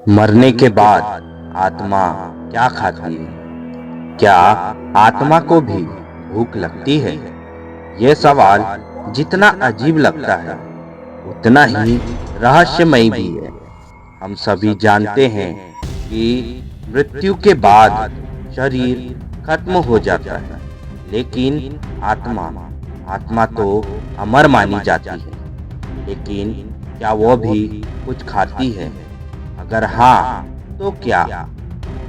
मरने के बाद आत्मा क्या खाती है? क्या आत्मा को भी भूख लगती है? यह सवाल जितना अजीब लगता है, उतना ही रहस्यमय भी है। हम सभी जानते हैं कि मृत्यु के बाद शरीर खत्म हो जाता है, लेकिन आत्मा आत्मा तो अमर मानी जाती है। लेकिन क्या वो भी कुछ खाती है? अगर हाँ, तो क्या?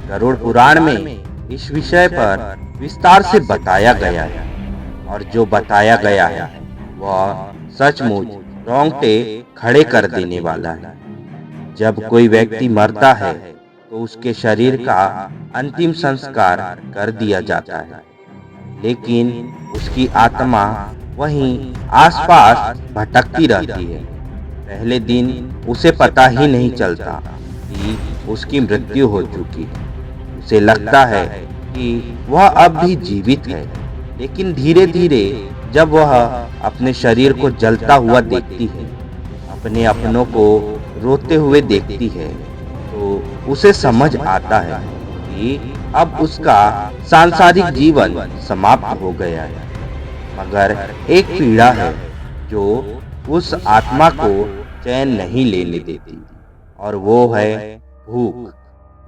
गरुड़ पुराण में इस विषय पर विस्तार से बताया गया है, और जो बताया गया है वह सचमुच रोंगटे खड़े कर देने वाला है। जब कोई व्यक्ति मरता है तो उसके शरीर का अंतिम संस्कार कर दिया जाता है, लेकिन उसकी आत्मा वहीं आसपास भटकती रहती है। पहले दिन उसे पता ही नहीं चलता कि उसकी मृत्यु हो चुकी है। उसे लगता है कि वह अब भी जीवित है, लेकिन धीरे धीरे जब वह अपने शरीर को जलता हुआ देखती है, अपने अपनों को रोते हुए देखती है, तो उसे समझ आता है कि अब उसका सांसारिक जीवन समाप्त हो गया है। मगर एक पीड़ा है जो उस आत्मा को चैन नहीं लेने देती, और वो है भूख।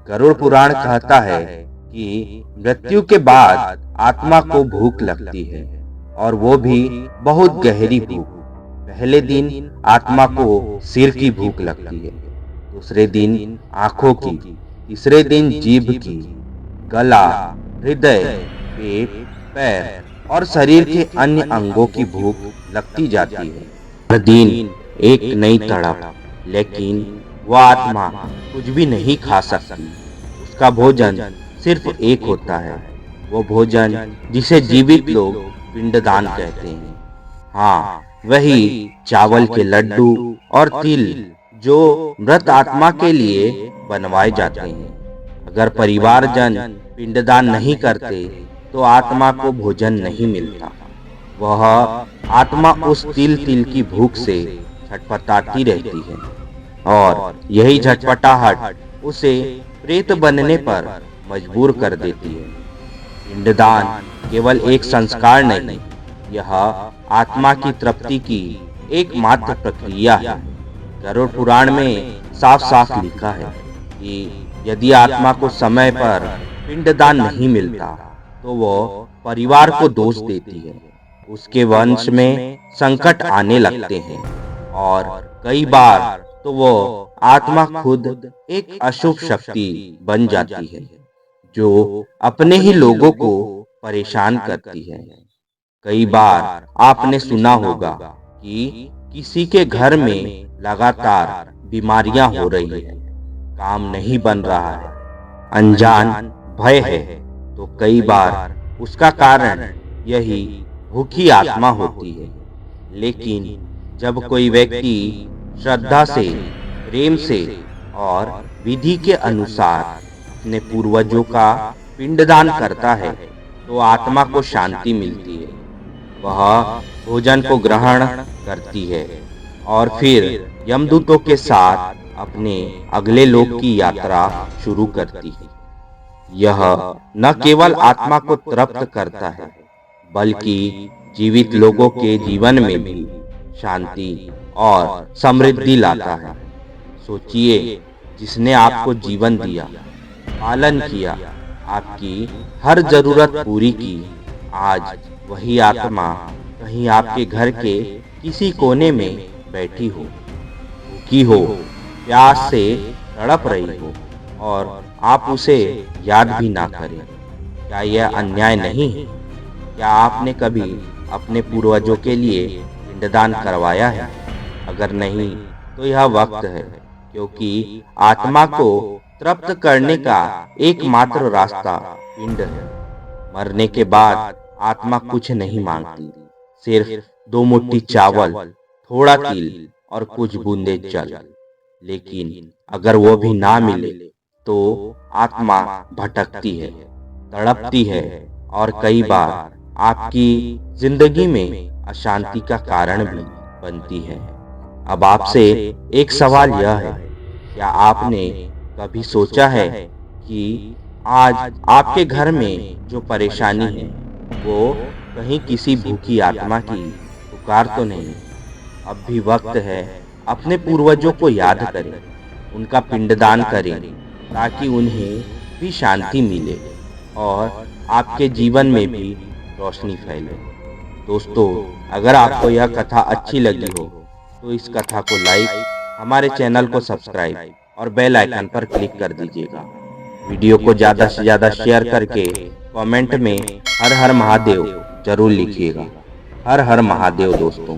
गरुड़ पुराण कहता है कि मृत्यु के बाद आत्मा को भूख लगती है, और वो भी बहुत गहरी भूख। पहले दिन आत्मा को सिर की भूख लगती है, दूसरे दिन आंखों की, तीसरे दिन जीभ की, गला, हृदय, पेट, पैर और शरीर के अन्य अंगों की भूख लगती जाती है। हर दिन एक नई तड़प, लेकिन वह आत्मा कुछ भी नहीं खा सकती। उसका भोजन सिर्फ एक होता है, वो भोजन जिसे जीवित लोग पिंडदान कहते हैं। हाँ, वही चावल के लड्डू और तिल जो मृत आत्मा के लिए बनवाए जाते हैं। अगर परिवारजन पिंडदान नहीं करते तो आत्मा को भोजन नहीं मिलता। वह आत्मा उस तिल तिल की भूख से छटपटाती रहती है, और यही झटपटाहट उसे प्रेत बनने पर मजबूर कर देती है। पिंडदान केवल एक संस्कार नहीं, यह आत्मा की तृप्ति की एकमात्र प्रक्रिया है। गरुड़ पुराण में साफ साफ लिखा है कि यदि आत्मा को समय पर पिंडदान नहीं मिलता तो वो परिवार को दोष देती है, उसके वंश में संकट आने लगते हैं, और कई बार तो वो आत्मा खुद एक अशुभ शक्ति बन जाती है जो अपने ही लोगों को परेशान करती है। कई बार आपने सुना होगा कि किसी के घर में लगातार बीमारियां हो रही हैं, काम नहीं बन रहा है, अनजान भय है, तो कई बार उसका कारण यही भूखी आत्मा होती है। लेकिन जब कोई व्यक्ति श्रद्धा से, प्रेम से और विधि के अनुसार अपने पूर्वजों का पिंडदान करता है तो आत्मा को शांति मिलती है। वह भोजन को ग्रहण करती है और फिर यमदूतों के साथ अपने अगले लोक की यात्रा शुरू करती है। यह न केवल आत्मा को तृप्त करता है, बल्कि जीवित लोगों के जीवन में भी शांति और समृद्धि लाता है। सोचिए, जिसने आपको जीवन दिया, पालन किया, आपकी हर जरूरत पूरी की, आज वही आत्मा कहीं आपके घर के किसी कोने में बैठी हो, भूखी हो, प्यास से तड़प रही हो, और आप उसे याद भी ना करें। क्या यह अन्याय नहीं है? क्या आपने कभी अपने पूर्वजों के लिए पिंडदान करवाया है? अगर नहीं, तो यह वक्त है, क्योंकि आत्मा को तृप्त करने का एकमात्र रास्ता पिंड है। मरने के बाद आत्मा कुछ नहीं मांगती, सिर्फ दो मुट्ठी चावल, थोड़ा तिल और कुछ बूंदे जल। लेकिन अगर वो भी ना मिले तो आत्मा भटकती है, तड़पती है, और कई बार आपकी जिंदगी में अशांति का कारण भी बनती है। अब आपसे एक सवाल यह है, क्या आपने कभी सोचा है कि आज आपके घर में जो परेशानी है वो कहीं किसी भूखी आत्मा की पुकार तो नहीं? अब भी वक्त है, अपने पूर्वजों को याद करें, उनका पिंडदान करें ताकि उन्हें भी शांति मिले और आपके जीवन में भी रोशनी फैले। दोस्तों, अगर आपको यह कथा अच्छी लगी हो तो इस कथा को लाइक, हमारे चैनल को सब्सक्राइब और बेल आइकन पर क्लिक कर दीजिएगा। वीडियो को ज़्यादा से ज़्यादा शेयर करके कमेंट में हर हर महादेव जरूर लिखिएगा। हर हर महादेव दोस्तों।